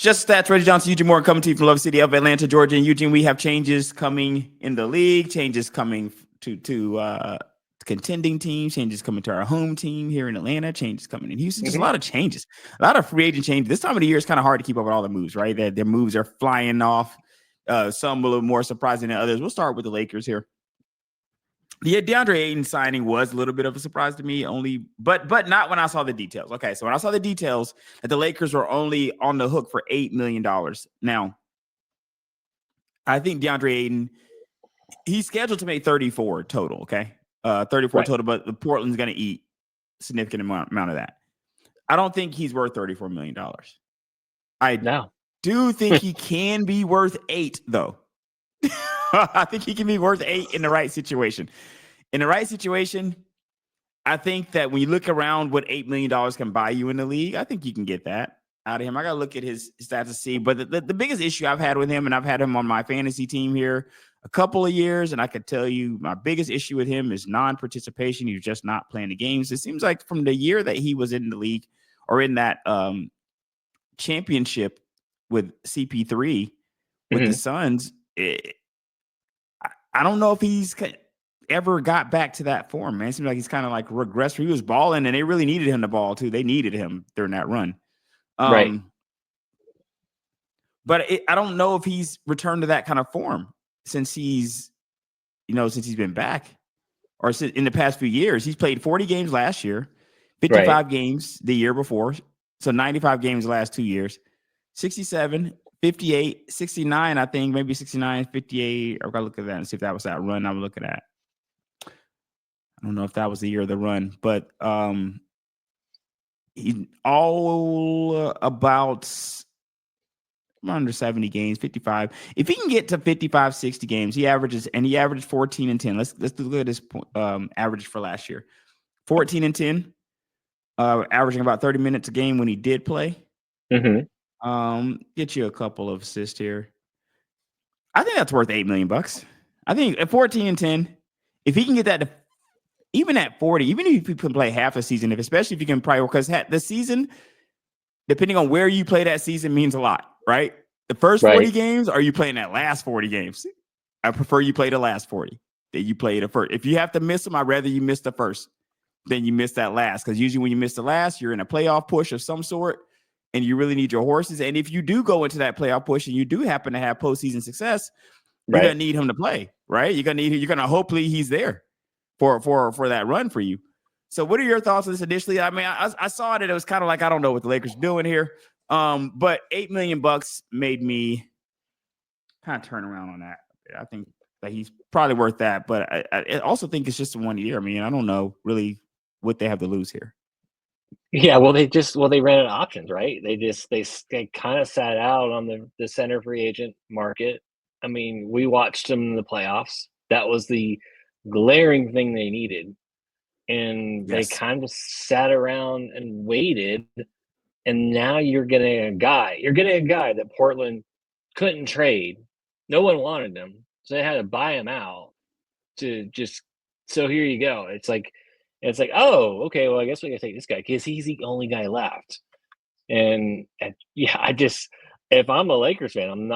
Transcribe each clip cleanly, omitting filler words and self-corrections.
Just Stats, Reggie Johnson, Eugene Moore coming to you from Love City of Atlanta, Georgia. And Eugene, we have changes coming in the league, changes coming to contending teams, changes coming to our home team here in Atlanta, changes coming in Houston. Just a lot of changes, a lot of free agent changes. This time of the year is kind of hard to keep up with all the moves, right? Their moves are flying off. Some a little more surprising than others. We'll start with the Lakers here. The DeAndre Ayton signing was a little bit of a surprise to me, but not when I saw the details. Okay, so when I saw the details that the Lakers were only on the hook for $8 million. Now, I think DeAndre Ayton, he's scheduled to make 34 total, okay? 34 total, but Portland's going to eat a significant amount of that. I don't think he's worth $34 million. I do think he can be worth 8, though. I think he can be worth 8 in the right situation. In the right situation, I think that when you look around what $8 million can buy you in the league, I think you can get that out of him. I got to look at his stats to see. But the biggest issue I've had with him, and I've had him on my fantasy team here a couple of years, and I could tell you my biggest issue with him is non-participation. He's just not playing the games. It seems like from the year that he was in the league or in that championship with CP3 with the Suns, I don't know if he's ever got back to that form, man. It seems like he's kind of like regressed. He was balling, and they really needed him to ball, too. They needed him during that run. Right. But I don't know if he's returned to that kind of form since he's been back or in the past few years. He's played 40 games last year, 55 games the year before, so 95 games the last 2 years, 67, 58, 69, I think, maybe 69, 58. I've got to look at that and see if that was that run I'm looking at. I don't know if that was the year of the run, but he's all about under 70 games, 55. If he can get to 55, 60 games, he averages 14 and 10. Let's look at his average for last year. 14 and 10, averaging about 30 minutes a game when he did play. Get you a couple of assists here. I think that's worth $8 million. I think at 14 and 10, if he can get that to even at 40, even if he can play half a season, especially if you can because the season, depending on where you play that season, means a lot, right? The first 40 games, or you playing that last 40 games? I prefer you play the last 40 that you play the first. If you have to miss them, I'd rather you miss the first than you miss that last, because usually when you miss the last, you're in a playoff push of some sort, and you really need your horses. And if you do go into that playoff push and you do happen to have postseason success, you're gonna need him to play, right? You're gonna hopefully he's there for that run for you. So what are your thoughts on this initially? I mean, I saw it, it was kind of like, I don't know what the Lakers are doing here. But $8 million made me kind of turn around on that. I think that he's probably worth that, but I also think it's just 1 year. I mean, I don't know really what they have to lose here. Yeah, well, they ran out of options, right? They kind of sat out on the center free agent market. I mean, we watched them in the playoffs. That was the glaring thing they needed. And they kind of sat around and waited. And now you're getting a guy that Portland couldn't trade. No one wanted him. So they had to buy him out so here you go. It's like, oh, okay, well, I guess we gotta take this guy because he's the only guy left. And if I'm a Lakers fan, I'm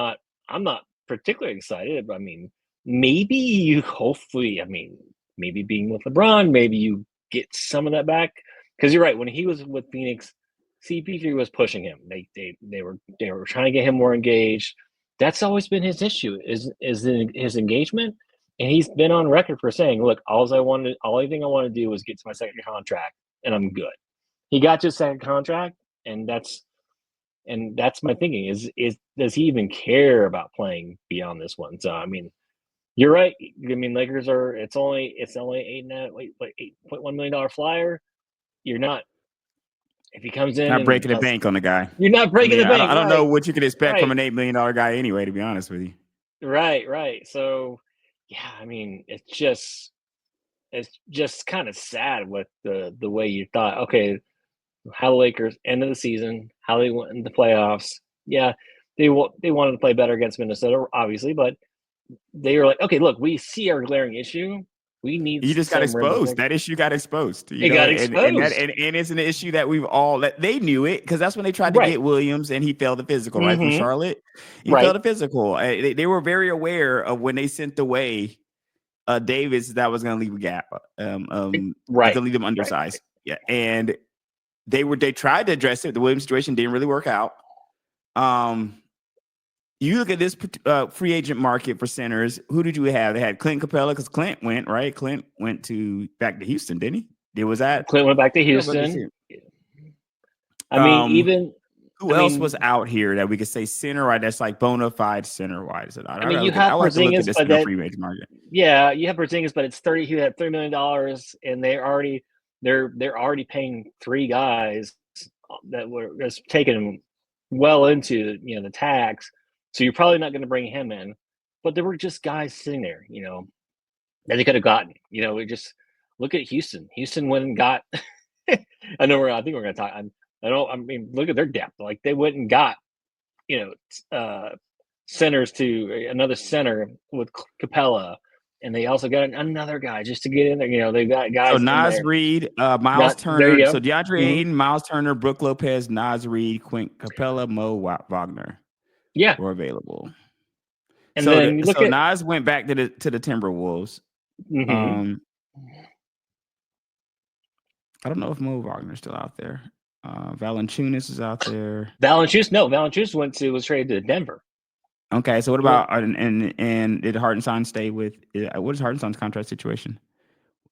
not particularly excited. But I mean, maybe being with LeBron, maybe you get some of that back. Because you're right, when he was with Phoenix, CP3 was pushing him. They were trying to get him more engaged. That's always been his issue, is his engagement. And he's been on record for saying, look, only thing I want to do was get to my second contract and I'm good. He got to his second contract, and that's my thinking is does he even care about playing beyond this one? So I mean, you're right. I mean, Lakers it's only $8.1 million flyer. You're not, if he comes in, not breaking the bank on the guy. You're not breaking the bank. I don't know what you could expect from an $8 million guy anyway, to be honest with you. Right. So yeah, I mean, it's just kind of sad with the way you thought, okay, how the Lakers end of the season, how they went in the playoffs. Yeah, they wanted to play better against Minnesota, obviously, but they were like, okay, look, we see our glaring issue. We need You just got some rim exposed. protection. That issue got exposed. It got exposed. And it's an issue that we've all they knew it because that's when they tried to Right. get Williams and he failed the physical, right? From Mm-hmm. Charlotte. He Right. failed the physical. They were very aware of when they sent away Davis that was going to leave a gap. Right. To leave them undersized. Right. Yeah. And they tried to address it. The Williams situation didn't really work out. You look at this free agent market for centers. Who did you have? They had Clint Capella because Clint went, right? Clint went back to Houston, didn't he? Clint went back to Houston. I mean, even who else was out here that we could say center right? That's like bona fide center wise. I mean, you have Porzingis, but that free agent market. Yeah, you have Porzingis, but it's $30. He had $30 million, and they're already paying 3 guys that were just taken well into the tax. So you're probably not going to bring him in, but there were just guys sitting there, that they could have gotten. We just look at Houston. Houston went and got. I think we're going to talk. I mean, look at their depth. Like they went and got, centers to another center with Capella, and they also got another guy just to get in there. They got guys. So Naz Reid, Miles Turner. So DeAndre Ayton, Miles Turner, Brook Lopez, Naz Reid, Quint Capella, Mo Wagner. Yeah, were available. And then Naz went back to the Timberwolves. Mm-hmm. I don't know if Mo Wagner's still out there. Valanciunas is out there. Valanciunas was traded to Denver. Okay, so what about and did Hartenstein stay with? What is Hartenstein's contract situation?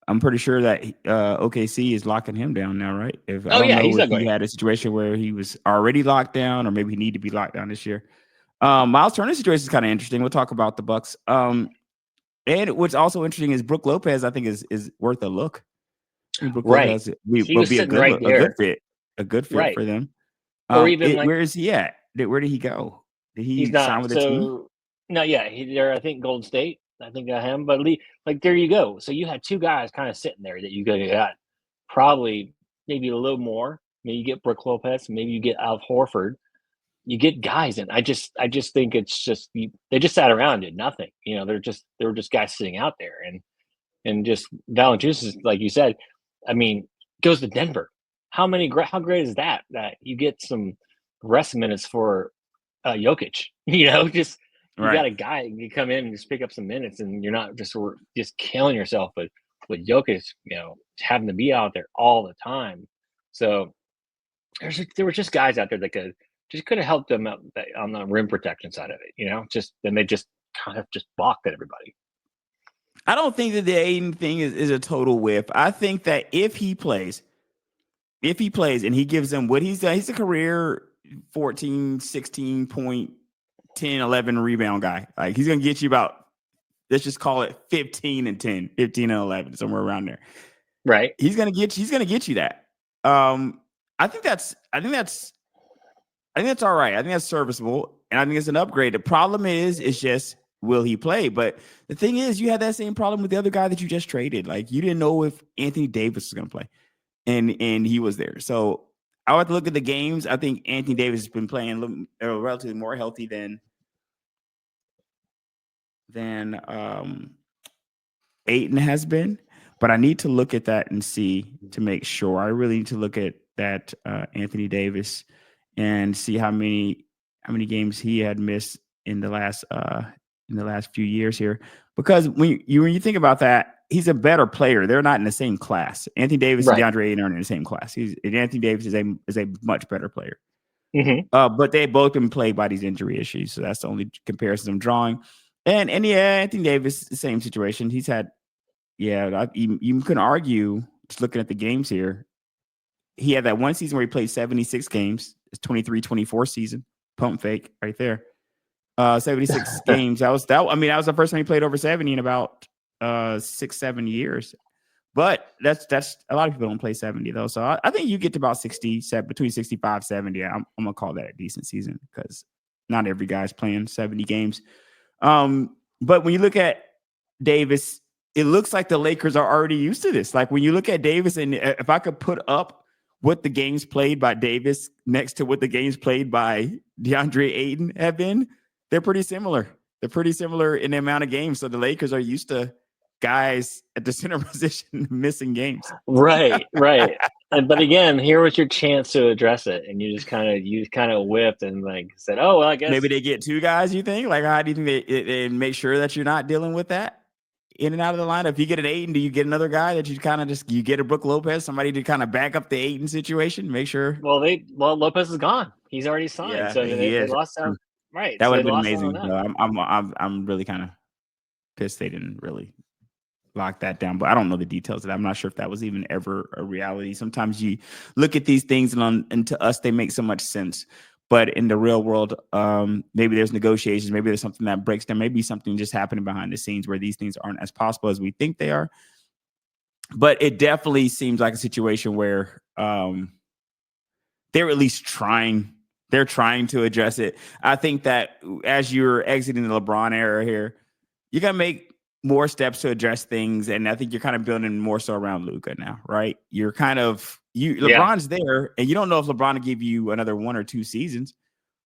I'm pretty sure that OKC is locking him down now, right? I don't know if he had a situation where he was already locked down, or maybe he needed to be locked down this year. Miles Turner's situation is kind of interesting. We'll talk about the Bucks. And what's also interesting is Brook Lopez. I think is worth a look. Brook Lopez will be a good fit for them. Or even where is he at? Where did he go? Did he sign with the team? No, yeah, I think Golden State. I think got him, but there you go. So you had 2 guys kind of sitting there that you got probably maybe a little more. Maybe you get Brook Lopez, maybe you get Al Horford. You get guys in. I just think it's just they just sat around and did nothing. They were just guys sitting out there, and just Valanciunas is, like you said. I mean, goes to Denver. How great is that? That you get some rest minutes for Jokic. You got a guy you come in and just pick up some minutes, and you're not just killing yourself. But with Jokic, having to be out there all the time. So there were just guys out there that could have helped them out on the rim protection side of it. Then they just kind of just balked at everybody. I don't think that the Aiden thing is a total whiff. I think that if he plays and he gives them what he's done, he's a career 14, 16 point, 10, 11 rebound guy. Like he's going to get you about, let's just call it 15 and 10, 15 and 11, somewhere around there. Right. He's going to get you that. I think that's all right. I think that's serviceable. And I think it's an upgrade. The problem is just, will he play? But the thing is, you had that same problem with the other guy that you just traded. Like you didn't know if Anthony Davis was going to play, and he was there. So I would have to look at the games. I think Anthony Davis has been playing relatively more healthy than Ayton has been. But I need to look at that and see to make sure. I really need to look at that Anthony Davis and see how many games he had missed in the last few years here, because when you think about that, he's a better player. They're not in the same class. Anthony Davis and DeAndre Ayton aren't in the same class. Anthony Davis is a much better player. Mm-hmm. But they both been plagued by these injury issues, so that's the only comparison I'm drawing. And Anthony Davis, the same situation. He's had, you can argue just looking at the games here. He had that one season where he played 76 games. It's 23-24 season. Pump fake right there. 76 games. That was the first time he played over 70 in about 6-7 years. But that's a lot of people don't play 70 though. So I think you get to about 60, between 65, 70. I'm gonna call that a decent season because not every guy's playing 70 games. But when you look at Davis, it looks like the Lakers are already used to this. Like when you look at Davis, and if I could put up what the games played by Davis next to what the games played by DeAndre Ayton have been, they're pretty similar. They're pretty similar in the amount of games. So the Lakers are used to guys at the center position missing games. Right. But again, here was your chance to address it, and you kind of whipped and like said, "Oh, well, I guess Maybe they get two guys. You think? Like, how do you think they make sure that you're not dealing with that in and out of the lineup? If you get an Aiden, do you get another guy that you kind of just you get a Brook Lopez, somebody to kind of back up the Aiden situation, make sure? Well, Lopez is gone. He's already signed, Yeah, so he they is. lost out. Right, That so would they have been lost out on amazing. that. Though. I'm really kind of pissed they didn't really lock that down, but I don't know the details of that. I'm not sure if that was even ever a reality. Sometimes you look at these things and to us they make so much sense, but in the real world, maybe there's negotiations, maybe there's something that breaks down, maybe something just happening behind the scenes where these things aren't as possible as we think they are. But it definitely seems like a situation where they're at least trying. They're trying to address it. I think that as you're exiting the LeBron era here, you got to make more steps to address things, and I think you're kind of building more so around Luka now, right? You're kind of LeBron's there, and you don't know if LeBron will give you another 1 or 2 seasons,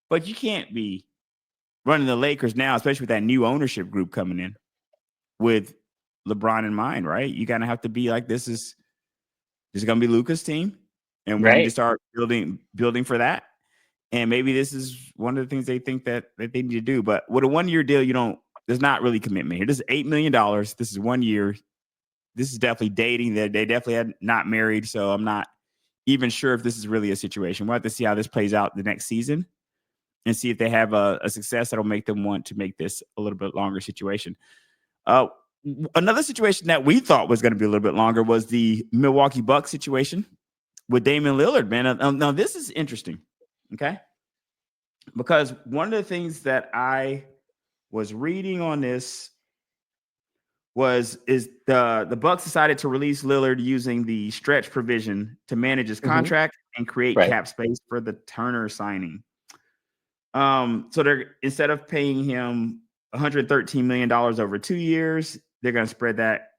but you can't be running the Lakers now, especially with that new ownership group coming in with LeBron in mind, right? You kind of have to be like, this is going to be Luka's team, and we need to Right. start building for that. And maybe this is one of the things they think that they need to do. But with a 1-year deal, there's not really commitment here. This is $8 million. This is 1 year. This is definitely dating. They definitely had not married. So I'm not even sure if this is really a situation. We'll have to see how this plays out the next season and see if they have a success that'll make them want to make this a little bit longer situation. Another situation that we thought was going to be a little bit longer was the Milwaukee Bucks situation with Damian Lillard, man. Now this is interesting. Okay. Because one of the things that I was reading on this is the Bucks decided to release Lillard using the stretch provision to manage his contract and create Right. cap space for the Turner signing. So they're instead of paying him $113 million over 2 years, they're going to spread that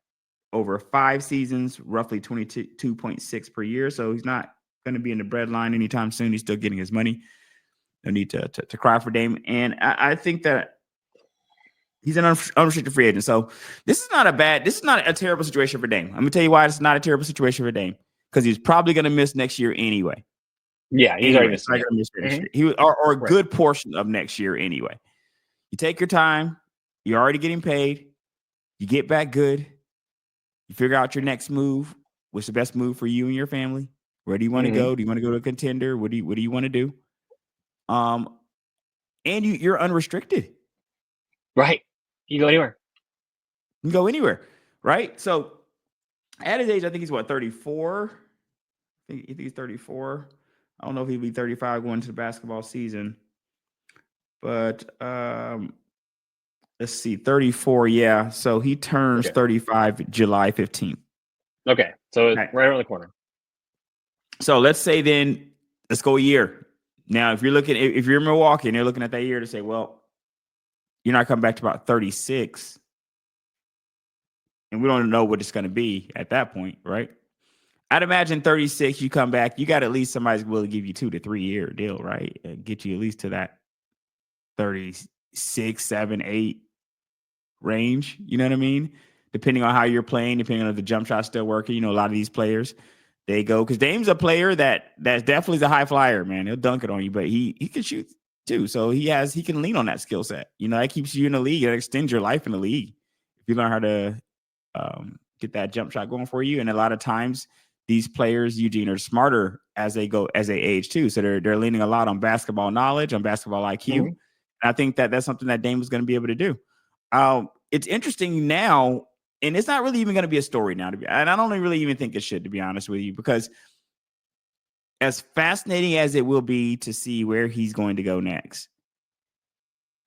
over 5 seasons, roughly 22.6 per year. So he's not going to be in the breadline anytime soon. He's still getting his money. No need to cry for Dame. And I think that he's an unrestricted free agent. So this is not a terrible situation for Dame. I'm going to tell you why it's not a terrible situation for Dame. Because he's probably going to miss next year anyway. Yeah, he's already missing it. Miss next year. He or a good portion of next year anyway. You take your time. You're already getting paid. You get back good. You figure out your next move. What's the best move for you and your family? Where do you want to go? Do you want to go to a contender? What do you want to do? And you're unrestricted. Right. You can go anywhere. You can go anywhere, right? So at his age, I think he's 34. I think he's 34. I don't know if he'll be 35 going into the basketball season. But let's see, 34, yeah. So he turns 35 July 15th. Okay. So it's right around the corner. So let's say then, let's go a year. Now, if you're in Milwaukee and you're looking at that year to say, well, you're not coming back to about 36. And we don't know what it's going to be at that point, right? I'd imagine 36, you come back, you got at least somebody's willing to give you 2 to 3 year deal, right? And get you at least to that 36, 7, 8 range. You know what I mean? Depending on how you're playing, depending on if the jump shot's still working. A lot of these players, they go because Dame's a player that's definitely a high flyer, man. He'll dunk it on you, but he can shoot too. So he can lean on that skill set. That keeps you in the league. It extends your life in the league if you learn how to get that jump shot going for you. And a lot of times these players, Eugene, are smarter as they age too. So they're leaning a lot on basketball knowledge, on basketball IQ. And I think that's something that Dame is going to be able to do. It's interesting now, and it's not really even going to be a story now, and I don't really even think it should, to be honest with you, because as fascinating as it will be to see where he's going to go next,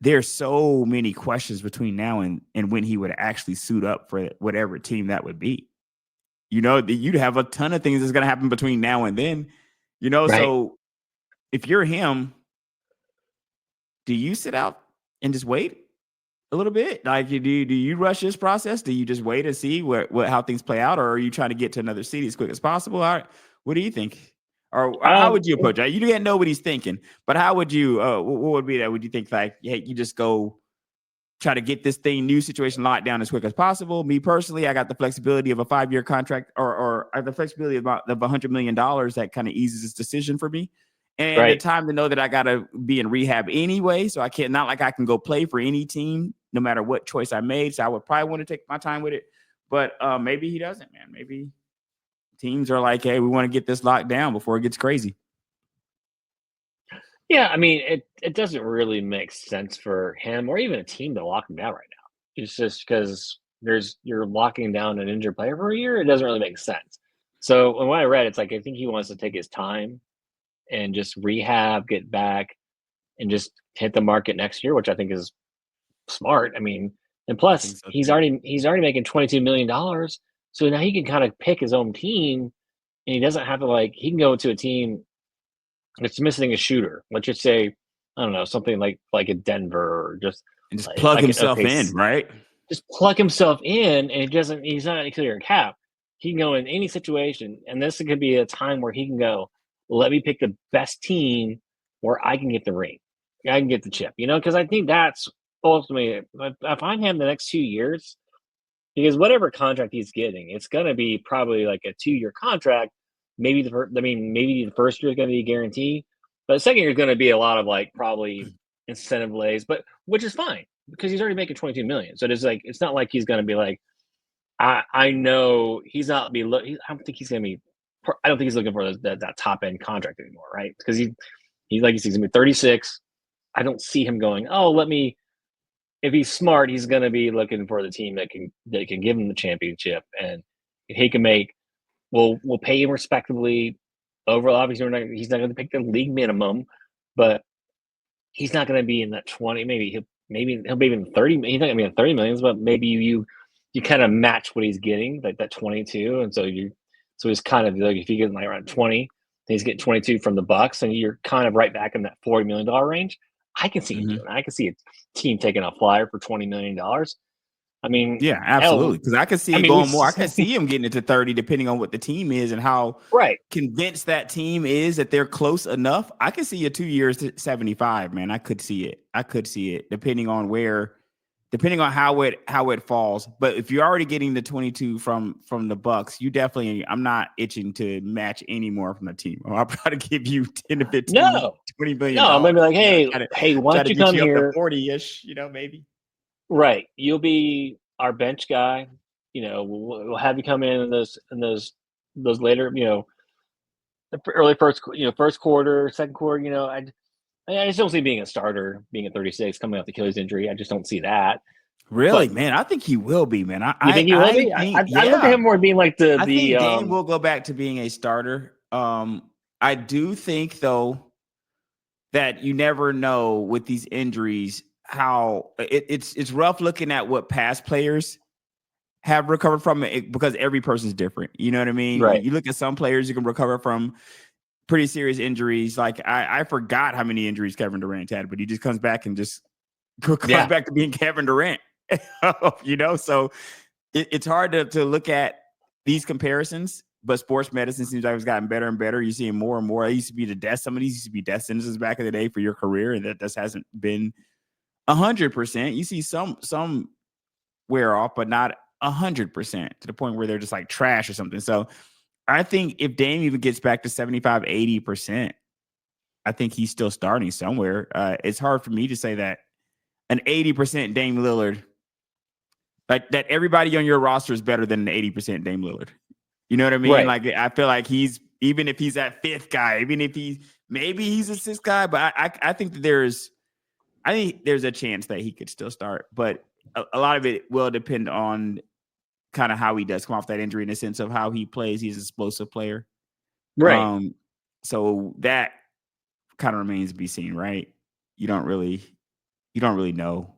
there's so many questions between now and when he would actually suit up for whatever team that would be. You'd have a ton of things that's going to happen between now and then, right. So if you're him, do you sit out and just wait a little bit? Like, do you rush this process? Do you just wait and see how things play out? Or are you trying to get to another city as quick as possible? What do you think? Or how would you approach it? You can't know what he's thinking, but how would you, what would be that? Would you think like, hey, you just go try to get this new situation locked down as quick as possible. Me personally, I got the flexibility of a 5-year contract, or I have the flexibility of $100 million that kind of eases this decision for me. And the time to know that I got to be in rehab anyway. So I can't, not like I can go play for any team, no matter what choice I made. So I would probably want to take my time with it. But maybe he doesn't, man. Maybe teams are like, hey, we want to get this locked down before it gets crazy. Yeah, I mean, it doesn't really make sense for him or even a team to lock him down right now. It's just because you're locking down an injured player for a year. It doesn't really make sense. So when I read, it's like I think he wants to take his time and just rehab, get back, and just hit the market next year, which I think is smart. I mean, and plus So he's already making $22 million, so now he can kind of pick his own team, and he doesn't have to he can go to a team it's missing a shooter. Let's just say, I don't know, something like a Denver or just and just plug himself in, right? Just plug himself in, and he's not a clear cap. He can go in any situation, and this could be a time where he can go, let me pick the best team where I can get the ring. I can get the chip, because I think that's ultimately, if I'm him the next 2 years, because whatever contract he's getting, it's going to be probably like a 2-year contract. Maybe maybe the first year is going to be a guarantee, but the second year is going to be a lot of probably incentive lays, but which is fine because he's already making 22 million. So it's not like he's going to be like, I know he's not I don't think he's going to be. I don't think he's looking for that top end contract anymore, right? Because he's like he's going to be 36. I don't see him going, if he's smart, he's going to be looking for the team that can give him the championship, and he can make. We'll pay him respectably. Overall, obviously, he's not going to pick the league minimum, but he's not going to be in that 20. Maybe he'll be in 30. He's not going to be in 30 millions, but maybe you kind of match what he's getting, like that 22, and so he's kind of like if he gets around 20, then he's getting 22 from the Bucks, and you're kind of right back in that $40 million range. I can see him doing it. I can see a team taking a flyer for $20 million. I mean, yeah, absolutely. Because I can see it going more. I can see him getting it to 30, depending on what the team is and how convinced that team is that they're close enough. I can see a 2 years to 75, man. I could see it, depending on how it falls. But if you're already getting the 22 from the Bucks, I'm not itching to match any more from the team. I'll probably give you 10 to 15, $20 million. No, I'm gonna be like, hey, why don't you come here? 40-ish, maybe. Right, you'll be our bench guy. We'll have you come in those later. The early first quarter, second quarter. I just don't see being a starter, being at 36, coming off the Achilles injury. I just don't see that. Really, man? I think he will be, man. You think he will be? I look at him more being like I think Dame will go back to being a starter. I do think though that you never know with these injuries how it's rough looking at what past players have recovered from it because every person's different. You know what I mean? Right. You look at some players you can recover from pretty serious injuries. Like I forgot how many injuries Kevin Durant had, but he just comes back and just comes back to being Kevin Durant. So it's hard to look at these comparisons. But sports medicine seems like it's gotten better and better. You see more and more. It used to be the death. Some of these used to be death sentences back in the day for your career, and that just hasn't been 100%. You see some wear off, but not 100% to the point where they're just like trash or something. So I think if Dame even gets back to 75, 80%, I think he's still starting somewhere. It's hard for me to say that an 80% Dame Lillard, like that everybody on your roster is better than an 80% Dame Lillard. You know what I mean? Right. Like I feel like even if he's that fifth guy, even if maybe he's a sixth guy, but I think that there's a chance that he could still start. But a lot of it will depend on kind of how he does come off that injury in the sense of how he plays. He's an explosive player. Right. So that kind of remains to be seen, right? You don't really know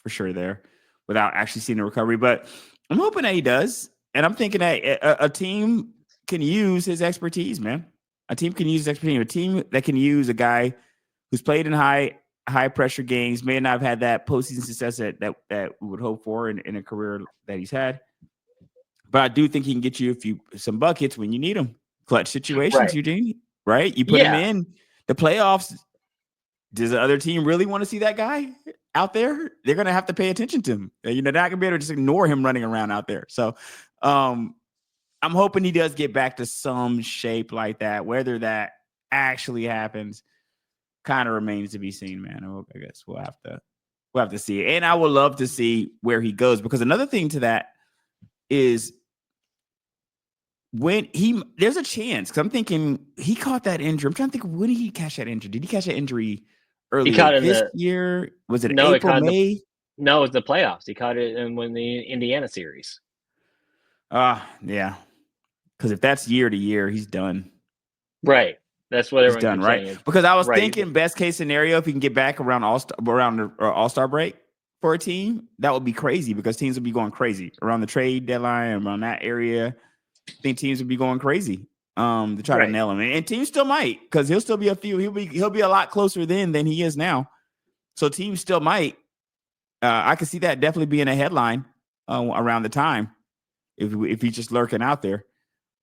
for sure there without actually seeing the recovery. But I'm hoping that he does. And I'm thinking that a team can use his expertise, man. A team can use his expertise. A team that can use a guy who's played in high pressure games, may not have had that postseason success that we would hope for in a career that he's had. But I do think he can get you some buckets when you need them. Clutch situations, Eugene, right? You put him in the playoffs. Does the other team really want to see that guy out there, they're going to have to pay attention to him. They're not going to be able to just ignore him running around out there. So I'm hoping he does get back to some shape like that. Whether that actually happens kind of remains to be seen, man. I guess we'll have to see. And I would love to see where he goes, because another thing to that is when there's a chance, because I'm thinking he caught that injury. I'm trying to think, when did he catch that injury? Did he catch that injury earlier this year? Was it April, May? No, it was the playoffs. He caught it in the Indiana series. Yeah. Because if that's year to year, he's done. Right. That's what everyone's done, right? saying. Because I was thinking best case scenario, if he can get back around the All-Star break for a team, that would be crazy, because teams would be going crazy around the trade deadline, around that area. I think teams would be going crazy to try to nail him. And teams still might, because he'll still be he'll be a lot closer than he is now. So teams still might. I could see that definitely being a headline around the time if he's just lurking out there.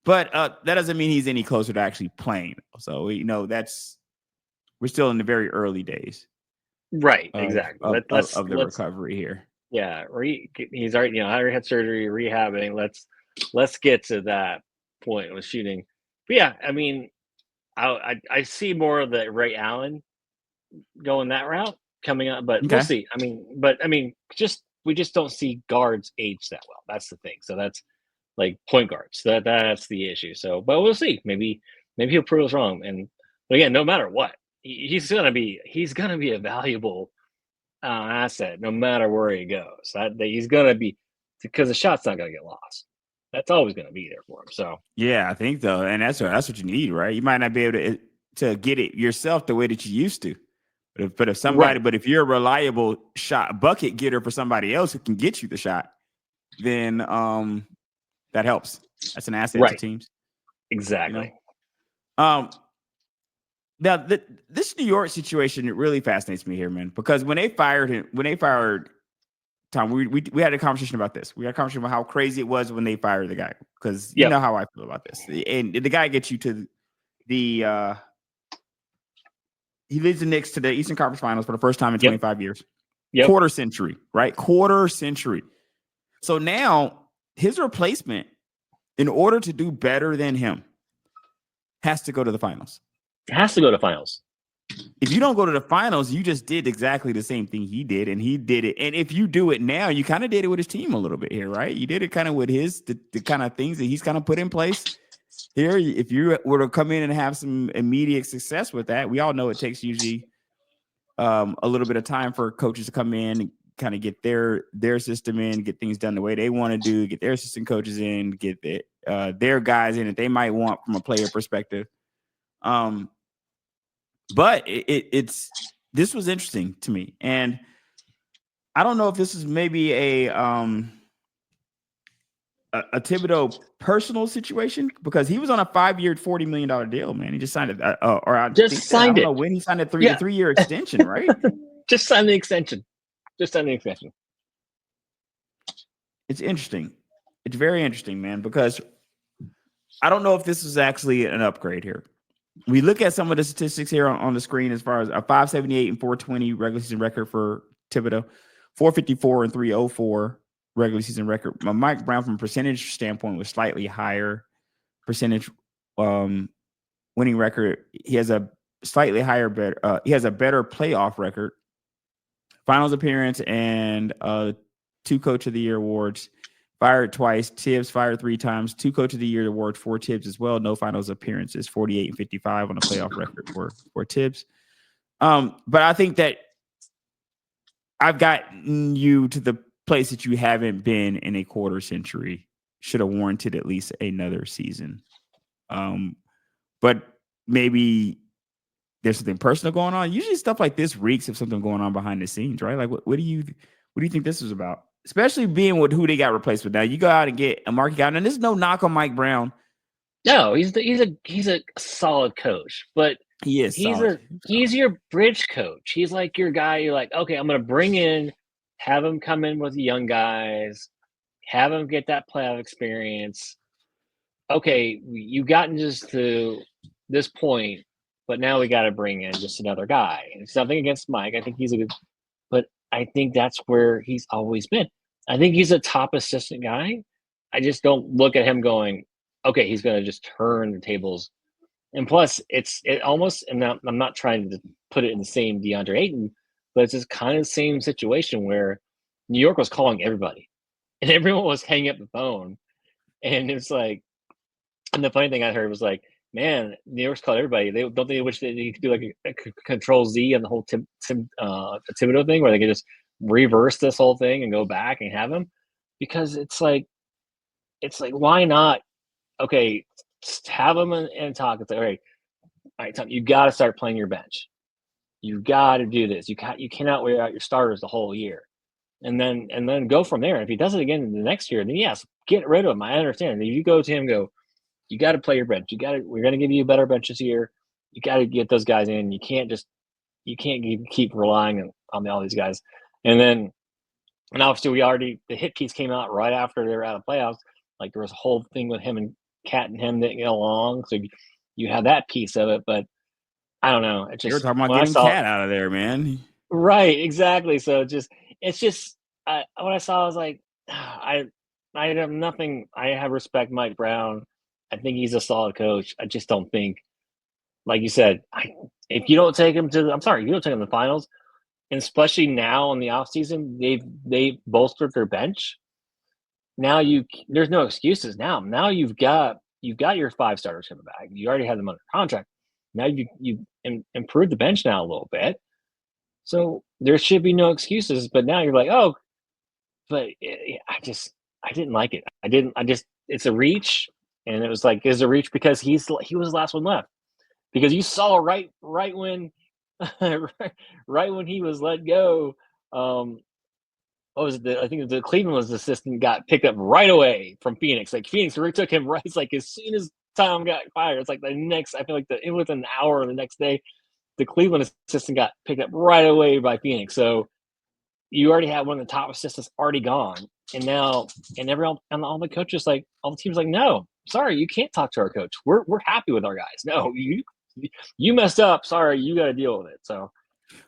But that doesn't mean he's any closer to actually playing. So, we're still in the very early days. Right, exactly. Of the recovery here. Yeah, he's already had surgery, rehabbing. Let's get to that point with shooting. But yeah, I mean, I see more of the Ray Allen going that route coming up, but we'll see. I mean, we just don't see guards age that well. That's the thing. So that's like point guards. That's the issue. So, but we'll see. Maybe he'll prove us wrong. But again, no matter what, he's gonna be a valuable asset no matter where he goes. He's gonna be, because the shot's not gonna get lost. That's always gonna be there for him. So yeah, I think though, and that's what you need, right? You might not be able to get it yourself the way that you used to. But if you're a reliable shot bucket getter for somebody else who can get you the shot, then that helps. That's an asset to teams. Exactly. Now this New York situation, it really fascinates me here, man, because when they fired Tom, we had a conversation about this. We had a conversation about how crazy it was when they fired the guy, because you know how I feel about this. And the guy gets you to the he leads the Knicks to the Eastern Conference Finals for the first time in 25 years. Quarter century, right? Quarter century. So now his replacement, in order to do better than him, has to go to the finals. It has to go to finals. If you don't go to the finals, you just did exactly the same thing he did, and he did it. And if you do it now, you kind of did it with his team a little bit here, right? You did it kind of with the kind of things that he's kind of put in place here. If you were to come in and have some immediate success with that, we all know it takes usually a little bit of time for coaches to come in and kind of get their system in, get things done the way they want to do, get their assistant coaches in, get their guys in that they might want from a player perspective. But this was interesting to me, and I don't know if this is maybe a Thibodeau personal situation, because he was on a 5-year, $40 million deal, man. He just signed it, I don't know when he signed a 3-year extension, right? Just signed the extension. It's interesting. It's very interesting, man, because I don't know if this is actually an upgrade here. We look at some of the statistics here on the screen as far as a 578 and 420 regular season record for Thibodeau, 454 and 304 regular season record. Mike Brown, from a percentage standpoint, was slightly higher percentage winning record. He has a slightly higher he has a better playoff record, finals appearance, and 2 Coach of the Year awards. Fired twice. Tibbs fired 3 times. 2 Coach of the Year awards for Tibbs as well. No finals appearances. 48 and 55 on a playoff record for Tibbs. But I think that I've gotten you to the place that you haven't been in a quarter century. Should have warranted at least another season. But maybe there's something personal going on. Usually stuff like this reeks of something going on behind the scenes, right? Like, what do you think this is about? Especially being with who they got replaced with. Now you go out and get a Marky Guy, and there's no knock on Mike Brown. No, he's a solid coach, but he's your bridge coach. He's like your guy. You're like, okay, I'm going to bring in, have him come in with the young guys, have him get that playoff experience. Okay, you've gotten just to this point, but now we got to bring in just another guy. And it's nothing against Mike. I think he's a good, but I think that's where he's always been. I think he's a top assistant guy. I just don't look at him going, okay, he's going to just turn the tables. And plus, it almost, and I'm not trying to put it in the same DeAndre Ayton, but it's just kind of the same situation where New York was calling everybody, and everyone was hanging up the phone, and it's like, and the funny thing I heard was like, man, New York's called everybody. They wish they could do like a control Z on the whole Thibodeau thing, where they could just reverse this whole thing and go back and have him, because it's like why not? Okay, just have them and talk. It's like, all right, Tom, you got to start playing your bench. You got to do this. You cannot wear out your starters the whole year, and then go from there. And if he does it again in the next year, then yes, get rid of him. I understand. If you go to him, go, you got to play your bench. We're going to give you a better bench this year. You got to get those guys in. You can't keep relying on all these guys. And obviously the hit piece came out right after they were out of playoffs. Like there was a whole thing with him and Cat and him didn't get along. So you had that piece of it, but I don't know. It just, They were talking about getting Cat out of there, man. Right, exactly. So it's just what I saw, I was like, I have nothing. I have respect Mike Brown. I think he's a solid coach. I just don't think, like you said, if you don't take him to, I'm sorry, you don't take him to the finals, and especially now in the offseason, they've bolstered their bench. Now there's no excuses. Now you've got your 5 starters coming back. You already have them under contract. Now you improved the bench now a little bit, so there should be no excuses. But now you're like, oh, but I didn't like it. It's a reach, and it was like, it's a reach because he was the last one left. Because you saw right when right when he was let go, what was it? I think the Cleveland's assistant got picked up right away from Phoenix. Like Phoenix took him right. It's like as soon as Tom got fired, it's like the next. I feel like within an hour or the next day, the Cleveland assistant got picked up right away by Phoenix. So you already had one of the top assistants already gone, and now all the coaches, like all the teams, like, no, sorry, you can't talk to our coach. We're happy with our guys. No, you messed up. Sorry, you got to deal with it. So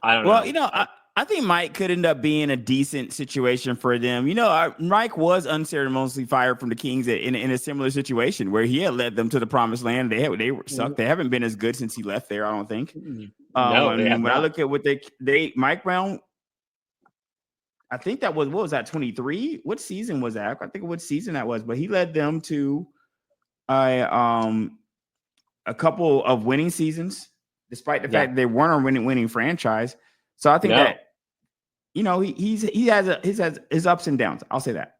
I don't know. Well, I think Mike could end up being a decent situation for them. Mike was unceremoniously fired from the Kings in a similar situation where he had led them to the promised land. They were sucked. They haven't been as good since he left there, I don't think. No, when I look at what Mike Brown, I think that was, what was that, 23? What season was that? I think what season that was, but he led them to a couple of winning seasons, despite the fact that they weren't a winning franchise. So I think that, he has his ups and downs. I'll say that.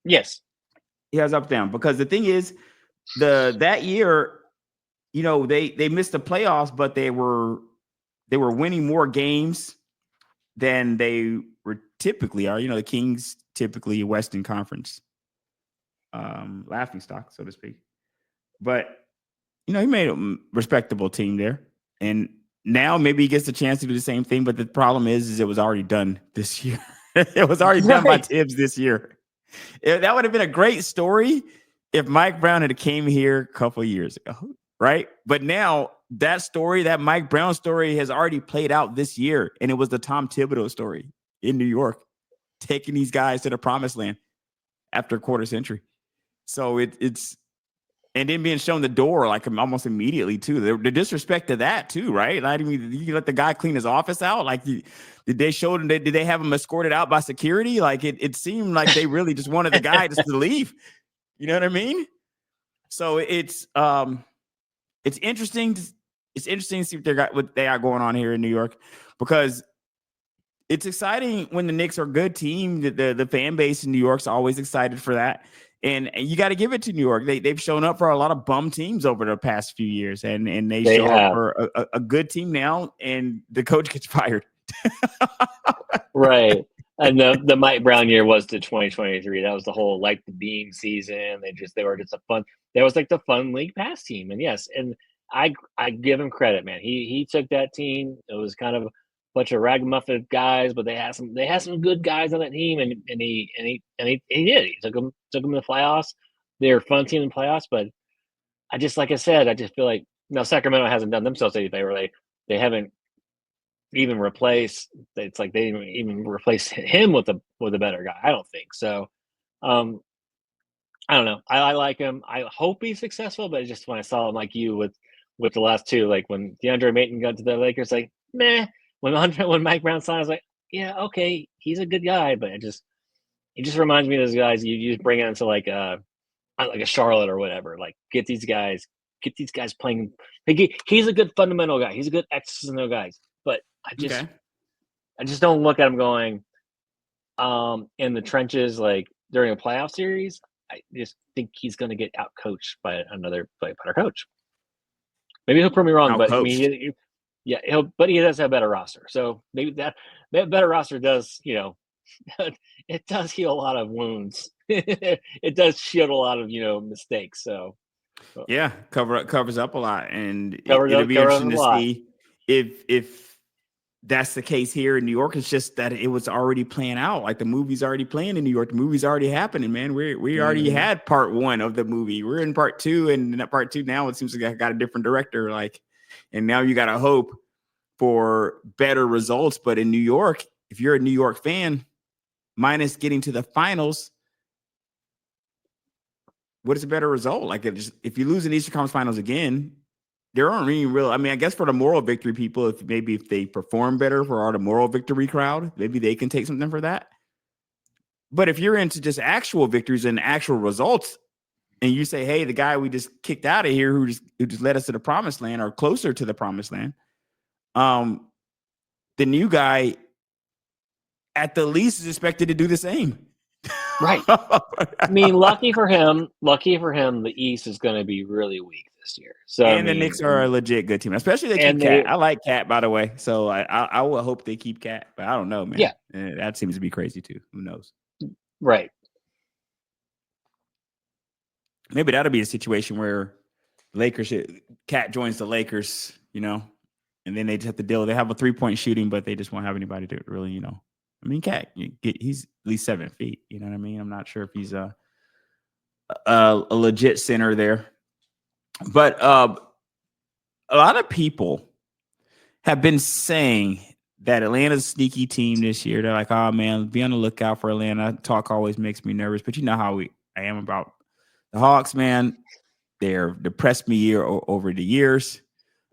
Yes, he has ups and downs, because the thing is, that year, they missed the playoffs, but they were winning more games than they were typically are. The Kings typically a Western Conference laughing stock, so to speak. But he made a respectable team there, and now maybe he gets the chance to do the same thing. But the problem is it was already done this year. It was already done by Tibbs this year. That would have been a great story if Mike Brown had came here a couple of years ago, right? But now that Mike Brown story has already played out this year, and it was the Tom Thibodeau story in New York, taking these guys to the promised land after a quarter century. So it's and then being shown the door like almost immediately too. The disrespect to that too, right? Like, you let the guy clean his office out. Like, did they show him? Did they have him escorted out by security? Like, it seemed like they really just wanted the guy just to leave. You know what I mean? So it's interesting. It's interesting to see what they got going on here in New York, because it's exciting when the Knicks are a good team. The fan base in New York's always excited for that. And you got to give it to New York. They've shown up for a lot of bum teams over the past few years, and they show up for a good team now, and the coach gets fired. Right. And the Mike Brown year was the 2023. That was the whole, like, the beam season. They were just that was like the fun league pass team. And yes, and I give him credit, man. He took that team. It was kind of a bunch of ragamuffin guys, but they had some good guys on that team, and he did. He took them to the playoffs. They're a fun team in the playoffs, but like I said, I just feel like Sacramento hasn't done themselves any favor. They haven't even replace. It's like they didn't even replace him with a better guy. I don't think so. Um, I don't know. I like him. I hope he's successful, but just when I saw him like you with the last two, like when DeAndre Ayton got to the Lakers, like meh. When Mike Brown signed, I was like, yeah, okay, he's a good guy, but it just reminds me of those guys you just bring into like a Charlotte or whatever. Like get these guys playing. Like he's a good fundamental guy. He's a good X's and O guy. But I just don't look at him going in the trenches like during a playoff series. I just think he's going to get out coached by another better coach. Maybe he'll prove me wrong, but I mean, but he does have a better roster. So maybe that better roster does, it does heal a lot of wounds. It does shield a lot of mistakes. So yeah, covers up a lot, and it'll be interesting to see if that's the case here in New York. It's just that it was already playing out. Like the movie's already playing in New York. The movie's already happening, man. We already had part one of the movie. We're in part two, and in part two now it seems like I got a different director. Like, and now you got to hope for better results. But in New York, if you're a New York fan, minus getting to the finals, what is a better result? Like if you lose in Eastern Conference Finals again, there aren't really real. I mean, I guess for the moral victory people, if they perform better for the moral victory crowd, maybe they can take something for that. But if you're into just actual victories and actual results, and you say, "Hey, the guy we just kicked out of here, who just led us to the promised land or closer to the promised land," the new guy at the least is expected to do the same. Right. I mean, lucky for him, the East is going to be really weak this year. So and the Knicks are a legit good team, especially they keep Cat. I like Cat, by the way. So I will hope they keep Cat, but I don't know, man. Yeah, that seems to be crazy too. Who knows? Right. Maybe that'll be a situation where Cat joins the Lakers, and then they just have to deal. They have a 3-point shooting, but they just won't have anybody to really, I mean, Cat, he's at least 7 feet. You know what I mean? I'm not sure if he's a legit center there, but a lot of people have been saying that Atlanta's a sneaky team this year. They're like, oh man, be on the lookout for Atlanta. Talk always makes me nervous, but you know how I am about the Hawks, man. They're depressed me over the years.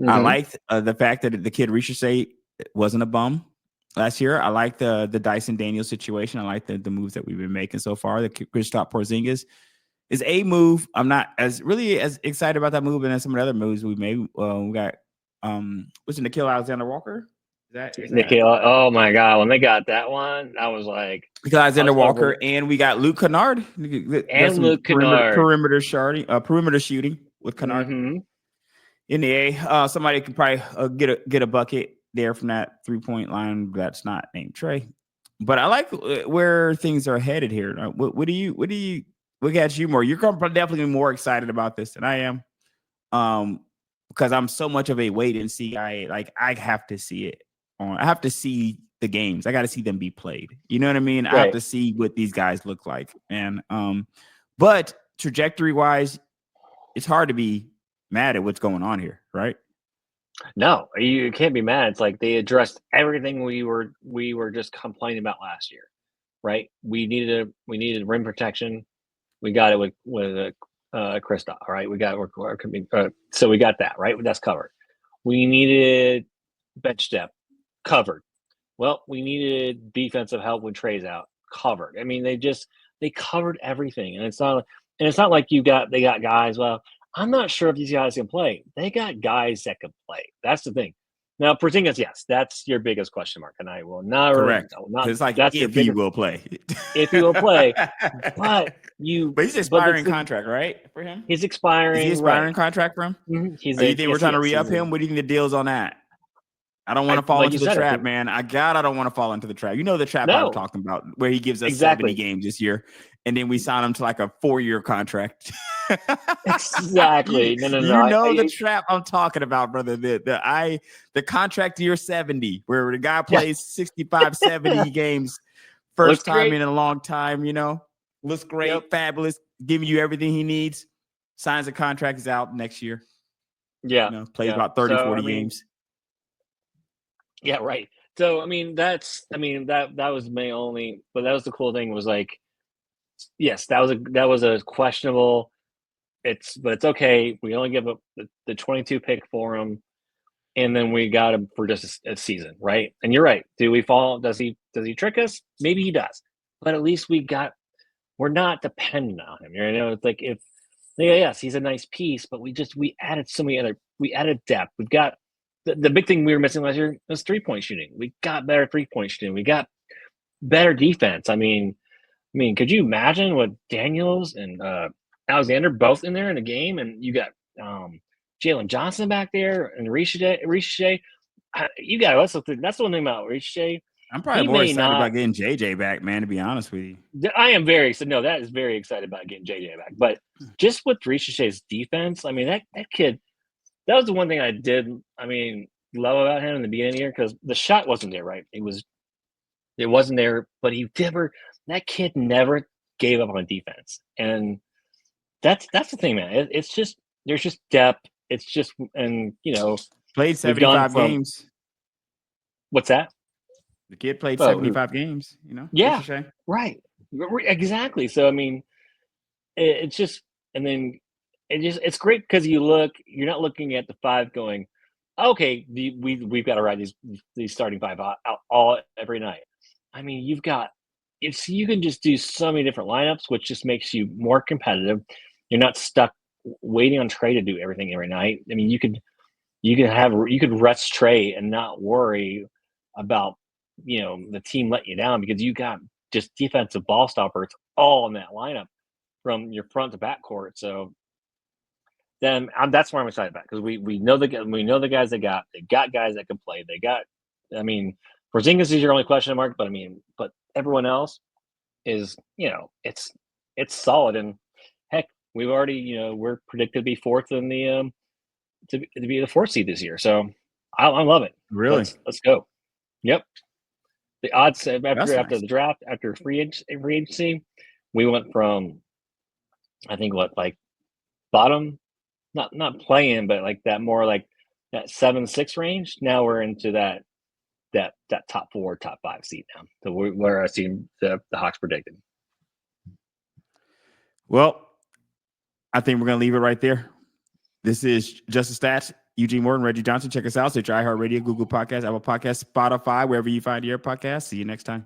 Mm-hmm. I liked the fact that the kid Richardson wasn't a bum last year. I like the Dyson Daniels situation. I like the moves that we've been making so far. The Kristaps Porzingis is a move. I'm not as excited about that move as some of the other moves we made. We got what's it, Nickeil Alexander-Walker? Is Nickeil, oh my God, when they got that one, I was like Nickeil Alexander-Walker, and we got Luke Kennard and Luke Kennard perimeter shooting with Kennard in the A. Somebody could probably get a bucket there from that 3-point line that's not named Trey. But I like where things are headed here. What do you look at you more? You're definitely more excited about this than I am. Because I'm so much of a wait and see guy. Like I have to see it on. I have to see the games. I got to see them be played. You know what I mean? Right. I have to see what these guys look like. And but trajectory wise, it's hard to be mad at what's going on here, right? No, you can't be mad. It's like they addressed everything we were just complaining about last year, right? We needed rim protection. We got it with Kristaps, right? So we got that, right? That's covered. We needed bench depth, covered. Well, we needed defensive help when Trey's out, covered. I mean, they covered everything, and it's not like they got guys. Well, I'm not sure if these guys can play. They got guys that can play. That's the thing. Now, Porzingis, yes, that's your biggest question mark, and I will not. Correct. It's like if he will play. If he will play, but he's expiring contract, right? For him, he's expiring. Is he expiring contract for him? Mm-hmm. You think we're trying to re-up him? What do you think the deal's on that? I don't want to fall into the trap, man. I don't want to fall into the trap. You know the trap I'm talking about, where he gives us 70 games this year, and then we sign him to like a 4-year contract. Exactly. No. You know the trap I'm talking about, brother. The contract year 70, where the guy plays 65, 70 games, first time in a long time. Looks great, fabulous, giving you everything he needs. Signs a contract, is out next year. Yeah, plays about 30, 40 games. Yeah, right. So I mean, that was my only, but that was the cool thing was like, yes, that was a questionable. But it's okay. We only give up the 22 pick for him, and then we got him for just a season, right? And you're right. Do we fall? Does he trick us? Maybe he does, but at least we're not dependent on him. You know, it's like if yeah, yes, he's a nice piece, but we added so many other we added depth. We've got the big thing we were missing last year was 3-point shooting. We got better 3-point shooting. We got better defense. I mean, could you imagine what Daniels and Alexander both in there in a game, and you got um, Jalen Johnson back there and Riche. You got that's the one thing about Riche. I'm probably He more may excited not. about getting JJ back, man, to be honest with you. I am very so no. That is very excited about getting JJ back. But just with Riche's defense, I mean that kid. That was the one thing I did. I mean, love about him in the beginning of the year because the shot wasn't there, right? It wasn't there, but he never. That kid never gave up on defense, and that's the thing, man. It's just there's just depth. It's just and Played we've gone 75 from games. what's that? The kid played Oh, 75 games, yeah, Ricochet. right, exactly. So I mean, it's just and then it's great because you're not looking at the five going, okay, we've got to ride these starting five out all every night. I mean, if you can just do so many different lineups, which just makes you more competitive. You're not stuck waiting on Trey to do everything every night. I mean, you could rest Trey and not worry about the team letting you down because you got just defensive ball stoppers all in that lineup from your front to back court. So then that's where I'm excited about because we know the guys they got guys that can play. They got, I mean, Porzingis is your only question mark, but I mean, but everyone else is it's solid and heck, we've already we're predicted to be fourth in the to be the fourth seed this year. So I love it. Really? Let's go. Yep. The odds That's after nice. the draft after free agency, we went from I think what like bottom not playing, but like that more like that 7-6 range. Now we're into that top 4, top 5 seed now. So where I see the Hawks predicted. Well, I think we're going to leave it right there. This is Just the Stats. Eugene Morton, Reggie Johnson. Check us out. Search iHeartRadio, Google Podcasts, Apple Podcasts, Spotify, wherever you find your podcast. See you next time.